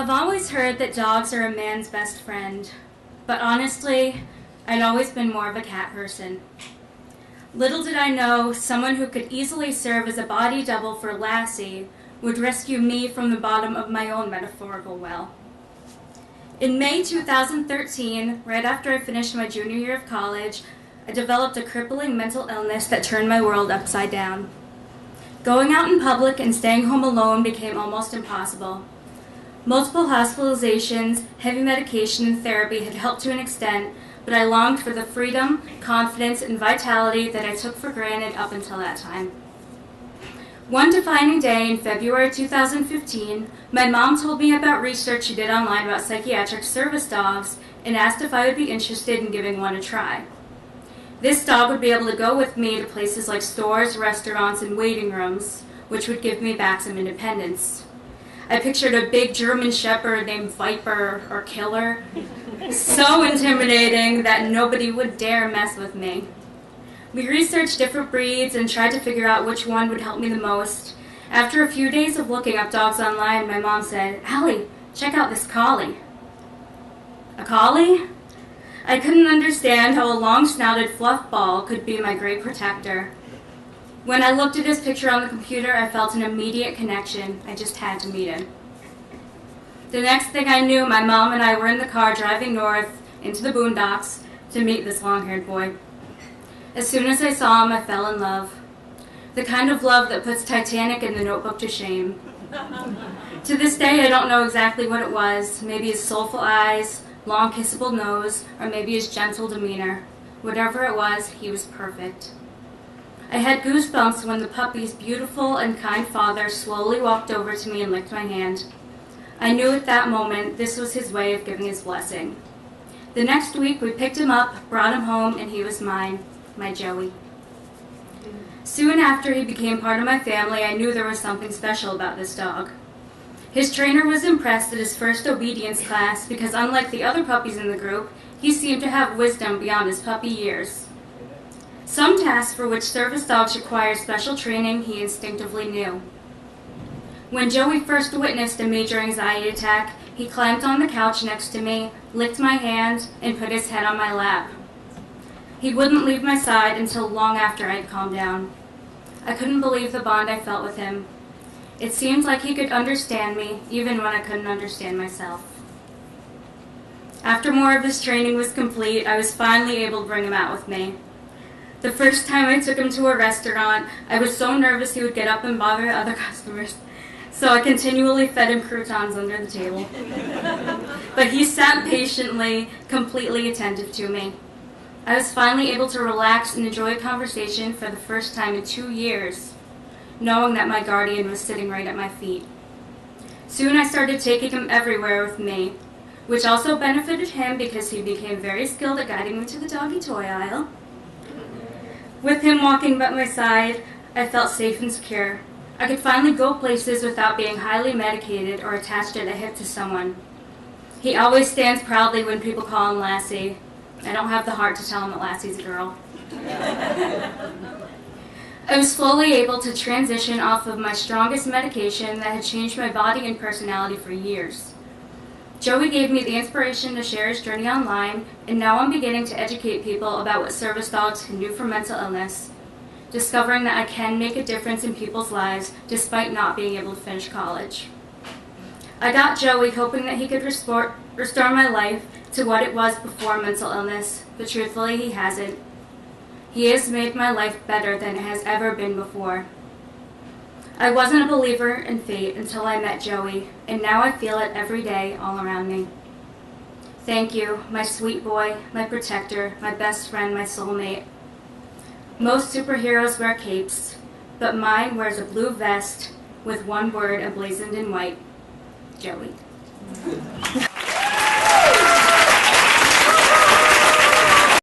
I've always heard that dogs are a man's best friend, but honestly, I'd always been more of a cat person. Little did I know someone who could easily serve as a body double for Lassie would rescue me from the bottom of my own metaphorical well. In May 2013, right after I finished my junior year of college, I developed a crippling mental illness that turned my world upside down. Going out in public and staying home alone became almost impossible. Multiple hospitalizations, heavy medication, and therapy had helped to an extent, but I longed for the freedom, confidence, and vitality that I took for granted up until that time. One defining day in February 2015, my mom told me about research she did online about psychiatric service dogs and asked if I would be interested in giving one a try. This dog would be able to go with me to places like stores, restaurants, and waiting rooms, which would give me back some independence. I pictured a big German shepherd named Viper or Killer, so intimidating that nobody would dare mess with me. We researched different breeds and tried to figure out which one would help me the most. After a few days of looking up dogs online, my mom said, "Allie, check out this collie." A collie? I couldn't understand how a long-snouted fluff ball could be my great protector. When I looked at his picture on the computer, I felt an immediate connection. I just had to meet him. The next thing I knew, my mom and I were in the car driving north into the boondocks to meet this long-haired boy. As soon as I saw him, I fell in love. The kind of love that puts Titanic and The Notebook to shame. To this day, I don't know exactly what it was. Maybe his soulful eyes, long kissable nose, or maybe his gentle demeanor. Whatever it was, he was perfect. I had goosebumps when the puppy's beautiful and kind father slowly walked over to me and licked my hand. I knew at that moment this was his way of giving his blessing. The next week, we picked him up, brought him home, and he was mine, my Joey. Soon after he became part of my family, I knew there was something special about this dog. His trainer was impressed at his first obedience class because, unlike the other puppies in the group, he seemed to have wisdom beyond his puppy years. Some tasks for which service dogs require special training he instinctively knew. When Joey first witnessed a major anxiety attack, he climbed on the couch next to me, licked my hand, and put his head on my lap. He wouldn't leave my side until long after I had calmed down. I couldn't believe the bond I felt with him. It seemed like he could understand me, even when I couldn't understand myself. After more of his training was complete, I was finally able to bring him out with me. The first time I took him to a restaurant, I was so nervous he would get up and bother the other customers, so I continually fed him croutons under the table. But he sat patiently, completely attentive to me. I was finally able to relax and enjoy a conversation for the first time in 2 years, knowing that my guardian was sitting right at my feet. Soon I started taking him everywhere with me, which also benefited him because he became very skilled at guiding me to the doggy toy aisle. With him walking by my side, I felt safe and secure. I could finally go places without being highly medicated or attached at the hip to someone. He always stands proudly when people call him Lassie. I don't have the heart to tell him that Lassie's a girl. I was slowly able to transition off of my strongest medication that had changed my body and personality for years. Joey gave me the inspiration to share his journey online, and now I'm beginning to educate people about what service dogs can do for mental illness, discovering that I can make a difference in people's lives despite not being able to finish college. I got Joey hoping that he could restore my life to what it was before mental illness, but truthfully he hasn't. He has made my life better than it has ever been before. I wasn't a believer in fate until I met Joey, and now I feel it every day all around me. Thank you, my sweet boy, my protector, my best friend, my soulmate. Most superheroes wear capes, but mine wears a blue vest with one word emblazoned in white: Joey.